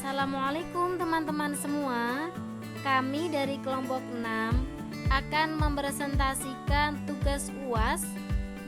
Assalamualaikum teman-teman semua. Kami dari kelompok 6 akan mempresentasikan tugas UAS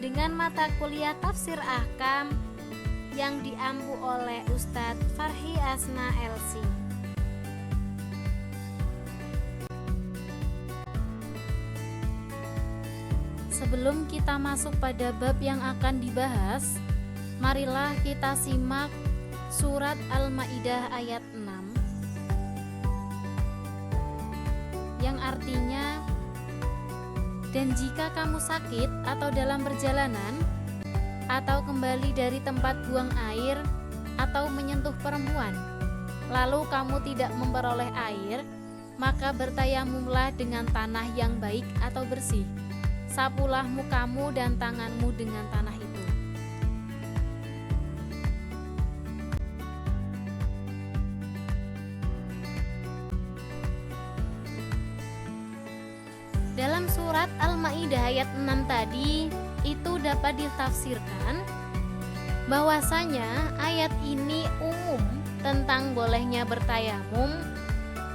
dengan mata kuliah Tafsir Ahkam yang diampu oleh Ustadz Farhi Asna LC. Sebelum kita masuk pada bab yang akan dibahas, marilah kita simak Surat Al-Maidah ayat 6 yang artinya, dan jika kamu sakit atau dalam perjalanan atau kembali dari tempat buang air atau menyentuh perempuan, lalu kamu tidak memperoleh air, maka bertayamumlah dengan tanah yang baik atau bersih. Sapulah mukamu dan tanganmu dengan tanah itu. Dalam surat Al-Maidah ayat 6 tadi itu dapat ditafsirkan bahwasanya ayat ini umum tentang bolehnya bertayamum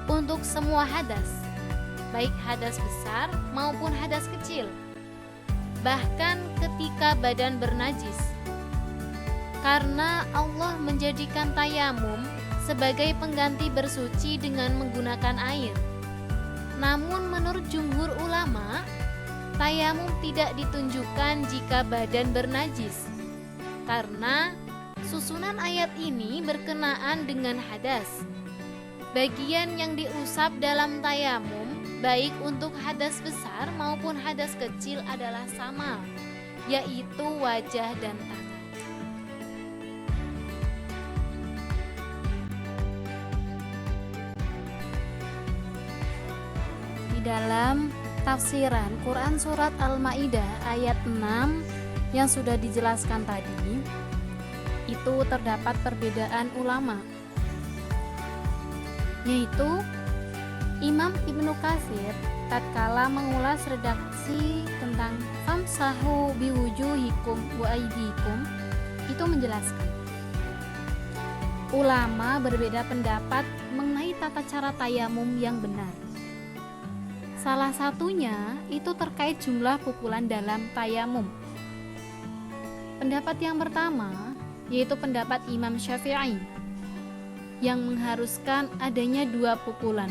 untuk semua hadas, baik hadas besar maupun hadas kecil, bahkan ketika badan bernajis, karena Allah menjadikan tayamum sebagai pengganti bersuci dengan menggunakan air. Namun menurut jumhur ulama, tayamum tidak ditunjukkan jika badan bernajis, karena susunan ayat ini berkenaan dengan hadas. Bagian yang diusap dalam tayamum, baik untuk hadas besar maupun hadas kecil adalah sama, yaitu wajah dan tangan. Dalam tafsiran Quran Surat Al-Maidah ayat 6 yang sudah dijelaskan tadi, itu terdapat perbedaan ulama, yaitu Imam Ibnu Katsir tatkala mengulas redaksi tentang famsahu biwujuhikum wa aydikum itu menjelaskan, ulama berbeda pendapat mengenai tata cara tayamum yang benar. Salah satunya itu terkait jumlah pukulan dalam tayamum. Pendapat yang pertama yaitu pendapat Imam Syafi'i yang mengharuskan adanya 2 pukulan,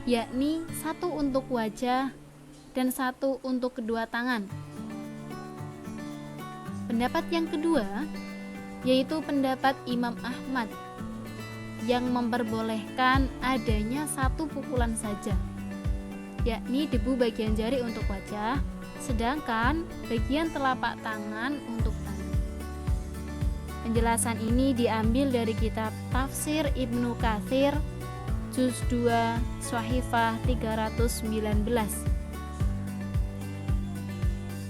yakni 1 untuk wajah dan 1 untuk kedua tangan. Pendapat yang kedua yaitu pendapat Imam Ahmad yang memperbolehkan adanya 1 pukulan saja, yakni debu bagian jari untuk wajah, sedangkan bagian telapak tangan untuk tangan. Penjelasan ini diambil dari kitab Tafsir Ibnu Katsir, juz 2, Shahifah 319.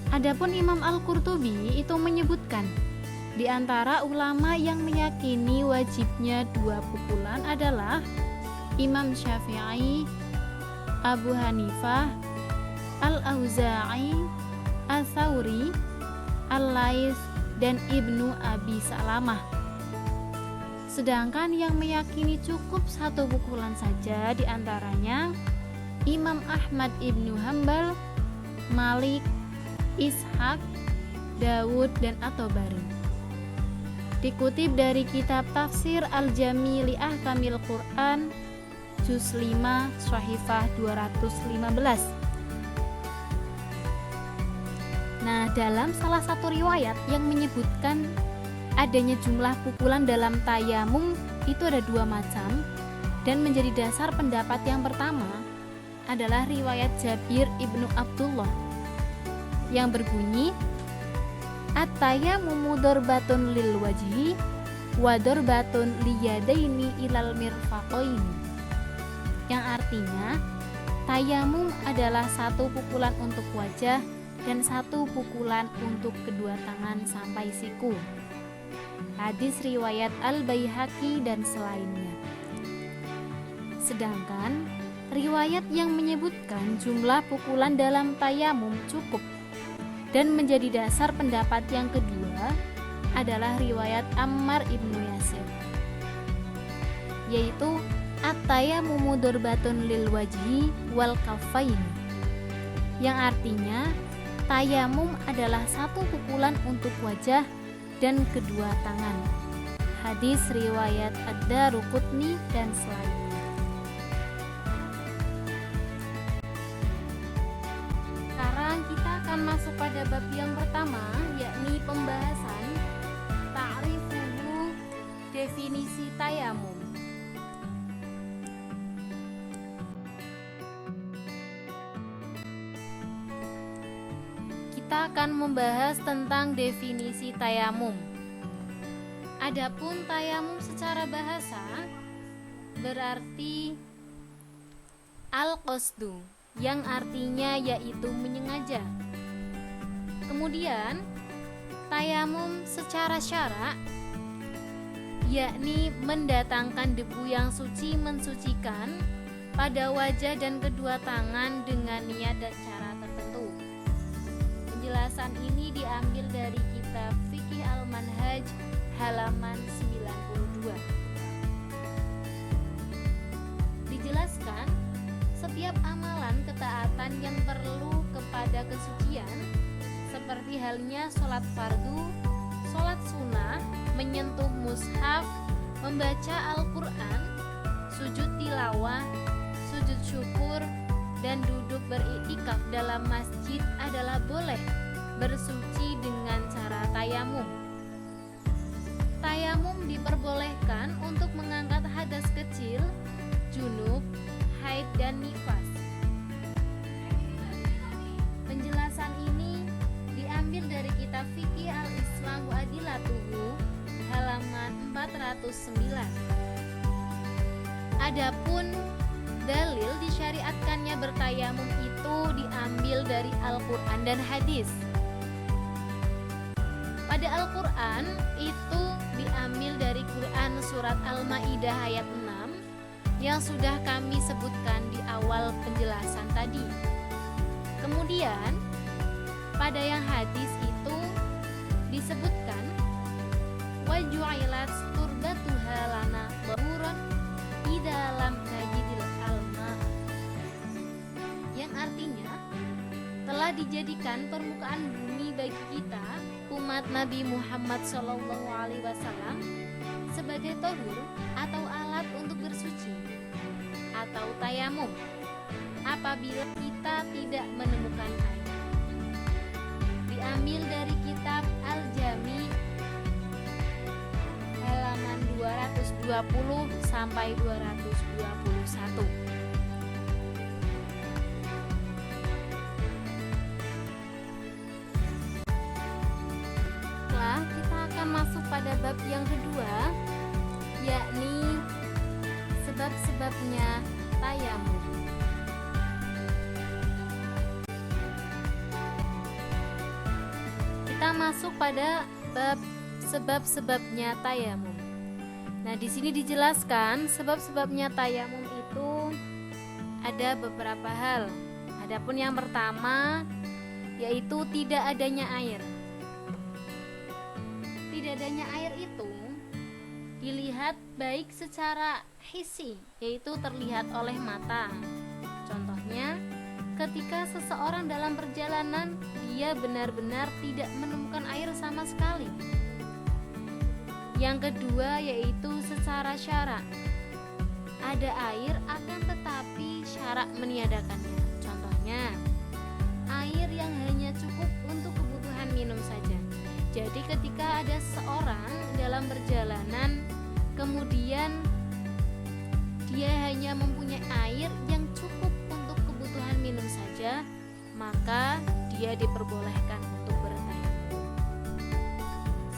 Adapun Imam Al-Qurtubi itu menyebutkan, di antara ulama yang meyakini wajibnya 2 pukulan adalah Imam Syafi'i, Abu Hanifah, Al-Auza'i, Al-Thawri, Al-Lais, dan Ibnu Abi Salamah. Sedangkan yang meyakini cukup 1 pukulan saja diantaranya Imam Ahmad Ibnu Hanbal, Malik, Ishaq, Dawud, dan At-Tabari. Dikutip dari kitab Tafsir Al-Jami' li Ahkamil Quran, juz 5, Shahifah 215. Nah, dalam salah satu riwayat yang menyebutkan adanya jumlah pukulan dalam tayamum itu ada 2 macam, dan menjadi dasar pendapat yang pertama adalah riwayat Jabir ibnu Abdullah yang berbunyi, at-tayamumu darbatun lil wajhi wa darbatun liyadaini ilal mirfaqaini, yang artinya tayamum adalah 1 pukulan untuk wajah dan 1 pukulan untuk kedua tangan sampai siku. Hadis riwayat Al-Baihaqi dan selainnya. Sedangkan riwayat yang menyebutkan jumlah pukulan dalam tayamum cukup dan menjadi dasar pendapat yang kedua adalah riwayat Ammar ibnu Yasir. yaitu at-tayammumu durbatun lil wajhi wal kaffain, yang artinya tayamum adalah satu pukulan untuk wajah dan kedua tangan. Hadis riwayat Ad-Daruqutni dan selainnya. Sekarang kita akan masuk pada bab yang pertama, yakni pembahasan ta'rifuhu, definisi tayamum. Kita akan membahas tentang definisi tayamum. Adapun tayamum secara bahasa berarti al-qasdu, yang artinya yaitu menyengaja. Kemudian tayamum secara syara yakni mendatangkan debu yang suci mensucikan pada wajah dan kedua tangan dengan niat dan cara tertentu. Penjelasan ini diambil dari kitab Fiqih Al-Manhaj halaman 92. Dijelaskan, setiap amalan ketaatan yang perlu kepada kesucian, seperti halnya sholat fardu, sholat sunnah, menyentuh mushaf, membaca Al-Quran, sujud tilawah, sujud syukur, dan duduk beriktikaf dalam masjid adalah boleh bersuci dengan cara tayamum. Tayamum diperbolehkan untuk mengangkat hadas kecil, junub, haid, dan nifas. Penjelasan ini diambil dari kitab Fiqih Al-Islam wa Adillatuhu halaman 409. Adapun dalil disyariatkannya bertayamum itu diambil dari Al-Quran dan hadis. Pada Al-Quran itu diambil dari Quran surat Al-Ma'idah ayat 6 yang sudah kami sebutkan di awal penjelasan tadi. Kemudian pada yang hadis itu disebutkan wa ju'ilat turbatuha lana bahuran idza lam najidil alma, yang artinya telah dijadikan permukaan bumi bagi kita umat Nabi Muhammad SAW sebagai tohur atau alat untuk bersuci atau tayamum apabila kita tidak menemukan air. Diambil dari kitab Al-Jami halaman 220 sampai 221. Kita akan masuk pada bab yang kedua, yakni sebab-sebabnya tayamum. Kita masuk pada bab sebab-sebabnya tayamum. Nah, di sini dijelaskan sebab-sebabnya tayamum itu ada beberapa hal. Adapun yang pertama yaitu tidak adanya air. Tidak adanya air itu dilihat baik secara hissi, yaitu terlihat oleh mata. Contohnya, ketika seseorang dalam perjalanan dia benar-benar tidak menemukan air sama sekali. Yang kedua yaitu secara syara. Ada air akan tetapi syara meniadakannya. Contohnya, air yang hanya cukup untuk kebutuhan minum saja. Jadi ketika ada seorang dalam perjalanan kemudian dia hanya mempunyai air yang cukup untuk kebutuhan minum saja, maka dia diperbolehkan untuk bertayamum.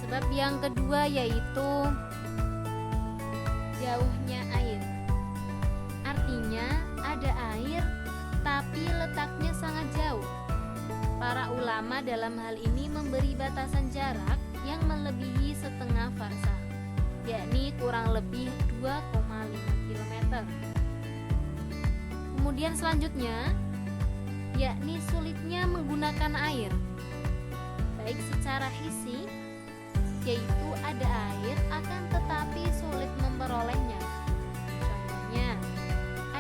Sebab yang kedua yaitu jauhnya air. Artinya ada air tapi letaknya sangat jauh. Para ulama dalam hal ini memberi batasan jarak yang melebihi setengah farsah, yakni kurang lebih 2,5 km. Kemudian selanjutnya, yakni sulitnya menggunakan air, baik secara hissi, yaitu ada air akan tetapi sulit memperolehnya.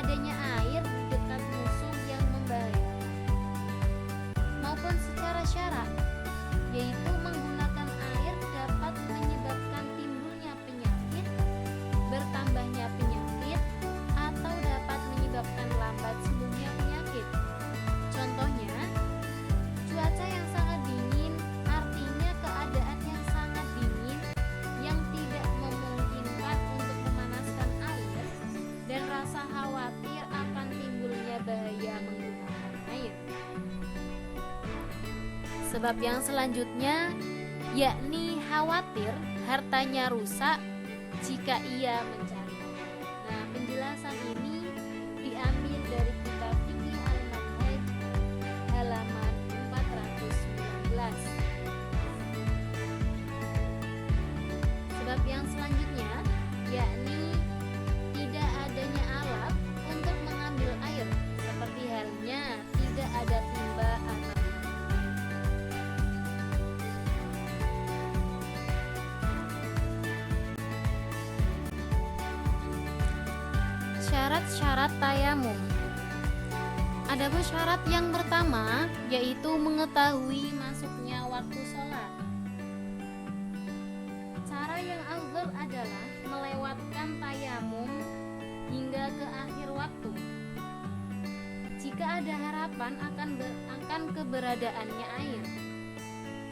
adanya air di dekat musuh yang membahayakan, maupun secara syara, yaitu menggunakan air dapat menyebabkan timbulnya penyakit, bertambahnya penyakit, atau dapat menyebabkan lambat sembuhnya penyakit. Contohnya, cuaca yang sangat dingin artinya keadaan yang sangat dingin yang tidak memungkinkan untuk memanaskan air dan rasa khawatir akan timbulnya bahaya menggunakan air. Sebab yang selanjutnya yakni khawatir hartanya rusak jika ia mencari. Nah, penjelasan ini diambil dari kitab Fiqh Al-Manhaj halaman 419. Sebab yang selanjutnya yakni tidak adanya alat untuk mengambil air, seperti halnya tidak ada timba atau syarat-syarat tayamum. Adapun syarat yang pertama yaitu mengetahui masuknya waktu sholat. Cara yang afdal adalah melewatkan tayamum hingga ke akhir waktu. Jika ada harapan akan keberadaannya air.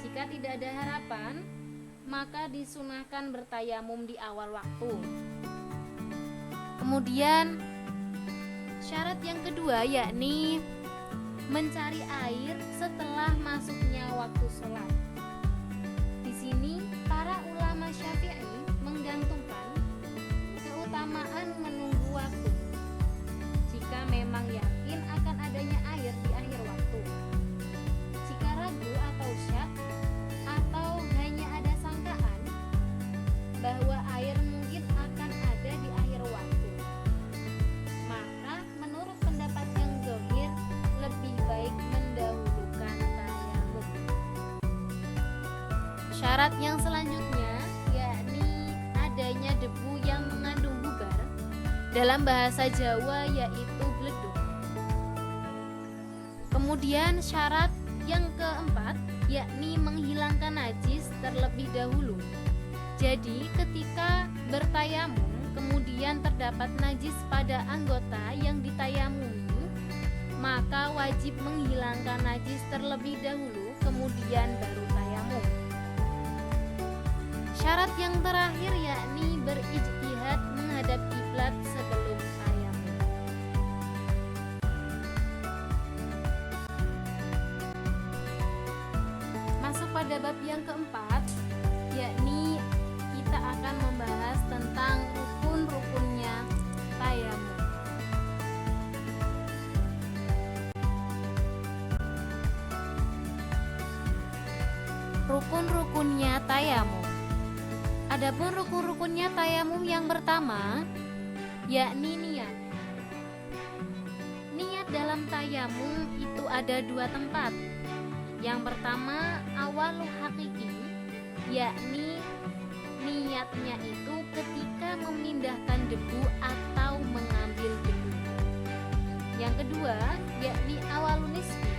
Jika tidak ada harapan, maka disunahkan bertayamum di awal waktu. Kemudian syarat yang kedua yakni mencari air setelah masuknya waktu sholat. Di sini para ulama Syafi'i menggantungkan keutamaan menunggu waktu. Jika memang yakin akan adanya air di akhir waktu. Jika ragu atau syak atau hanya ada sangkaan bahwa air mungkin akan ada di akhir waktu, maka menurut pendapat yang zahir lebih baik mendahulukan tayamum. Syarat yang selanjutnya yakni adanya debu yang mengandung bubar, dalam bahasa Jawa yaitu bledug. Kemudian syarat yang keempat yakni menghilangkan najis terlebih dahulu. Jadi ketika bertayamum kemudian terdapat najis pada anggota yang ditayamumi, maka wajib menghilangkan najis terlebih dahulu kemudian baru tayamum. Syarat yang terakhir yakni berijtihad menghadap kiblat sebelum tayamum. Masuk pada bab yang keempat, yakni kita akan membahas tentang rukun-rukunnya tayamum. Rukun-rukunnya tayamum. Adapun rukun-rukunnya tayamum yang pertama yakni niat. Niat dalam tayamum itu ada dua tempat. Yang pertama awalul hakiki, yakni niatnya itu ketika memindahkan debu atau mengambil debu. Yang kedua yakni awalun nisbi,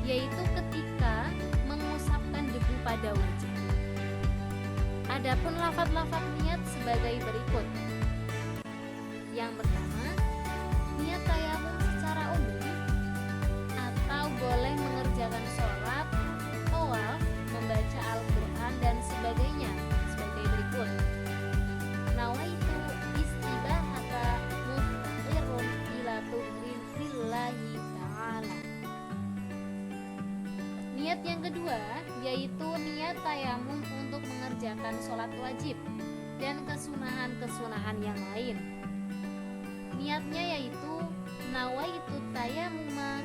yaitu ketika mengusapkan debu pada wajah. Adapun lafaz-lafaz niat sebagai berikut. Yang pertama, niat tayamum secara umum atau boleh mengerjakan sholat, tawaf, membaca Al-Quran dan sebagainya sebagai berikut. Nawaitu istibahata muftirun ila tuhrin lillahi ta'ala. Niat yang kedua yaitu niat tayamum untuk mengerjakan sholat wajib dan kesunahan-kesunahan yang lain. Niatnya yaitu nawaitu tayamuma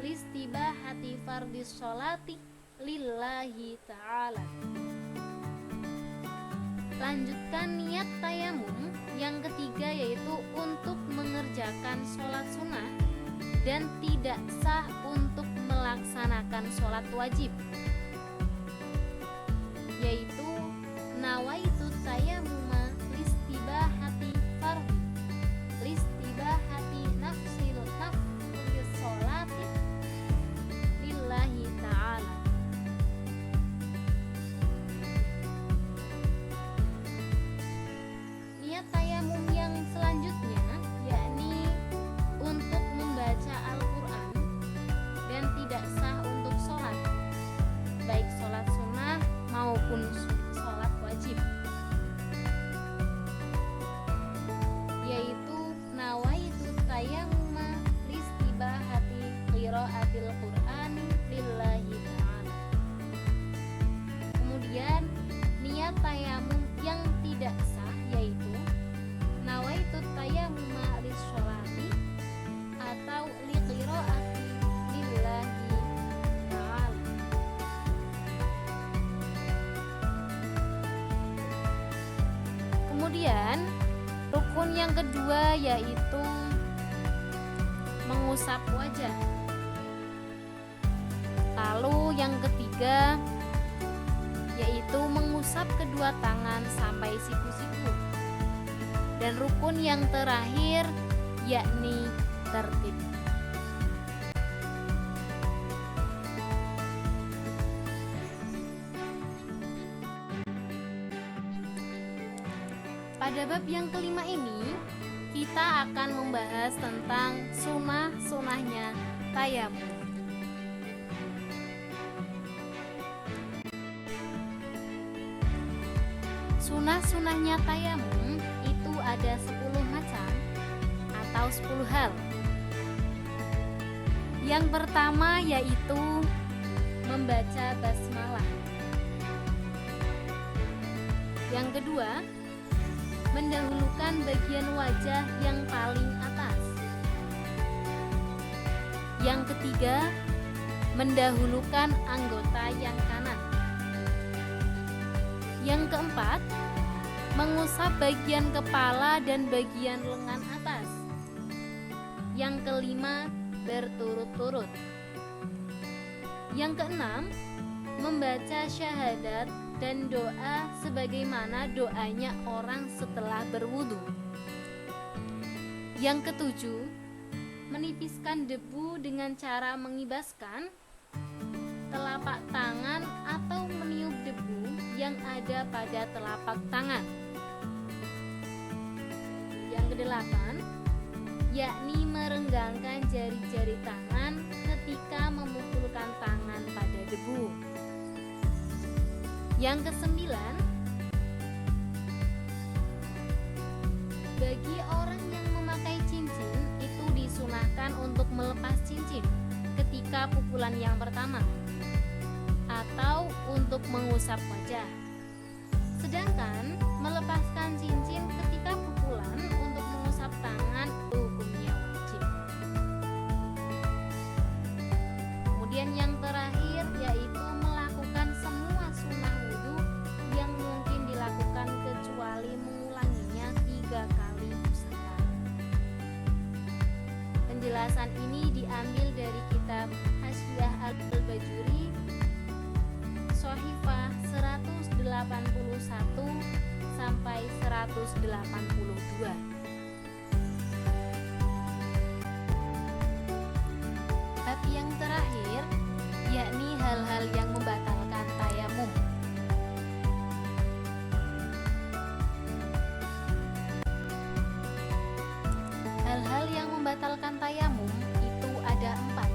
listibahati fardis sholati lillahi ta'ala. Lanjutkan niat tayamum yang ketiga yaitu untuk mengerjakan sholat sunnah dan tidak sah untuk melaksanakan sholat wajib, yaitu nawaitu tayamuma listibahati fardhi Kemudian rukun yang kedua yaitu mengusap wajah. Lalu yang ketiga yaitu mengusap kedua tangan sampai siku-siku. Dan rukun yang terakhir yakni tertib. Pada bab yang kelima ini, kita akan membahas tentang sunah-sunahnya tayamum. Sunah-sunahnya tayamum itu ada 10 macam atau 10 hal. Yang pertama yaitu membaca basmalah. Yang kedua, mendahulukan bagian wajah yang paling atas. Yang ketiga, mendahulukan anggota yang kanan. Yang keempat, mengusap bagian kepala dan bagian lengan atas. Yang kelima, berturut-turut. Yang keenam, membaca syahadat dan doa sebagaimana doanya orang setelah berwudu. Yang ketujuh, menipiskan debu dengan cara mengibaskan telapak tangan atau meniup debu yang ada pada telapak tangan. Yang kedelapan, yakni merenggangkan jari-jari tangan ketika memukulkan tangan pada debu. Yang kesembilan, bagi orang yang memakai cincin itu disunahkan untuk melepas cincin ketika pukulan yang pertama atau untuk mengusap wajah. Sedangkan melepaskan cincin ketika pukulan untuk mengusap tangan hukumnya wajib. Kemudian yang terakhir yaitu melakukan semua sunnah wudhu yang mungkin dilakukan kecuali mengulanginya 3 kali usaha. Penjelasan ini diambil dari kitab Hasyiah Al-Bajuri Shahifah 181 sampai 182. Bab yang terakhir yakni hal-hal yang membatalkan tayamum. Hal-hal yang membatalkan tayamum itu ada 4.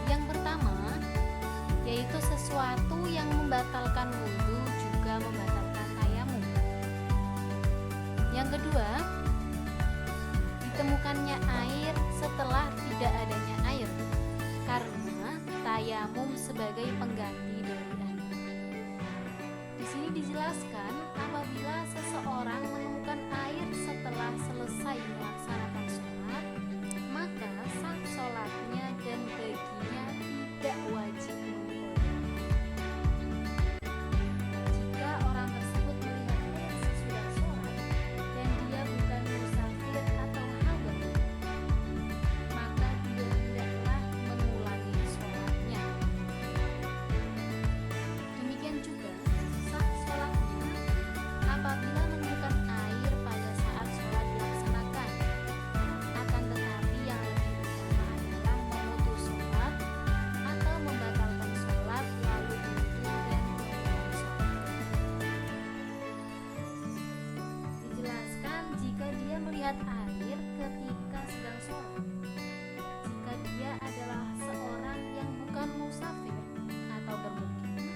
Yang pertama yaitu sesuatu yang membatalkan wudhu juga membatalkan tayamum. Yang kedua, ditemukannya air setelah tidak adanya air, karena tayamum sebagai pengganti dari air. Di sini dijelaskan apabila seseorang menemukan air setelah selesai melaksanakan sholat, maka sah sholatnya dan baginya tidak wajib. Jika orang tersebut melihat air sesudah sholat dan dia bukan musafir atau hadir, maka dia tidaklah mengulangi sholatnya. Demikian juga sah sholatnya apabila menemukan air pada saat sholat dilaksanakan. Akan tetapi yang lebih utama adalah memutus sholat atau membatalkan sholat lalu berwudu dan mengulangi sholat. Dijelaskan jika dia melihat air ketika sedang sholat. Jika dia adalah seorang yang bukan musafir atau bermukim,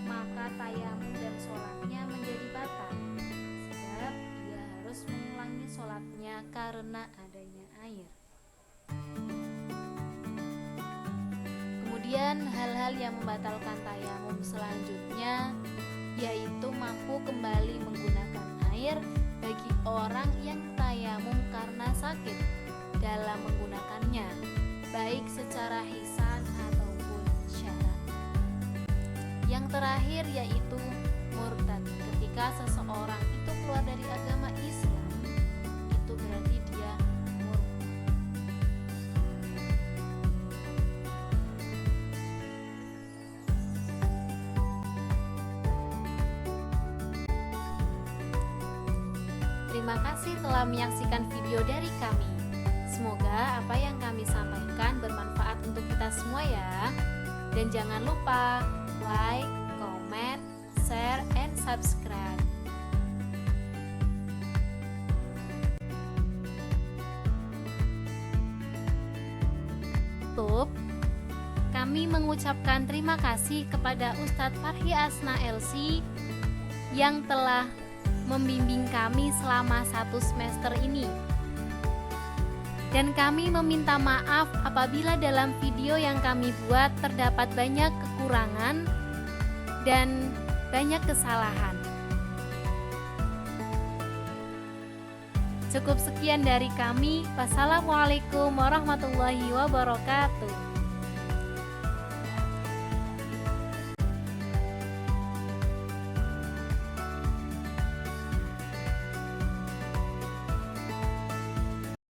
maka tayamum dan sholatnya menjadi batal, sebab dia harus mengulangi sholatnya karena adanya air. Kemudian hal-hal yang membatalkan tayamum selanjutnya yaitu mampu kembali menggunakan air bagi orang yang tayamum karena sakit dalam menggunakannya, baik secara hisan ataupun syara. Yang terakhir yaitu murtad, ketika seseorang itu keluar dari agama Islam, itu berarti dia murtad. Terima kasih telah menyaksikan video dari kami. Semoga apa yang kami sampaikan bermanfaat untuk kita semua ya. Dan jangan lupa like, comment, share, and subscribe. Kami mengucapkan terima kasih kepada Ustadz Farhi Asna LC yang telah membimbing kami selama 1 semester ini. Dan kami meminta maaf apabila dalam video yang kami buat terdapat banyak kekurangan dan banyak kesalahan. Cukup sekian dari kami. Wassalamualaikum warahmatullahi wabarakatuh.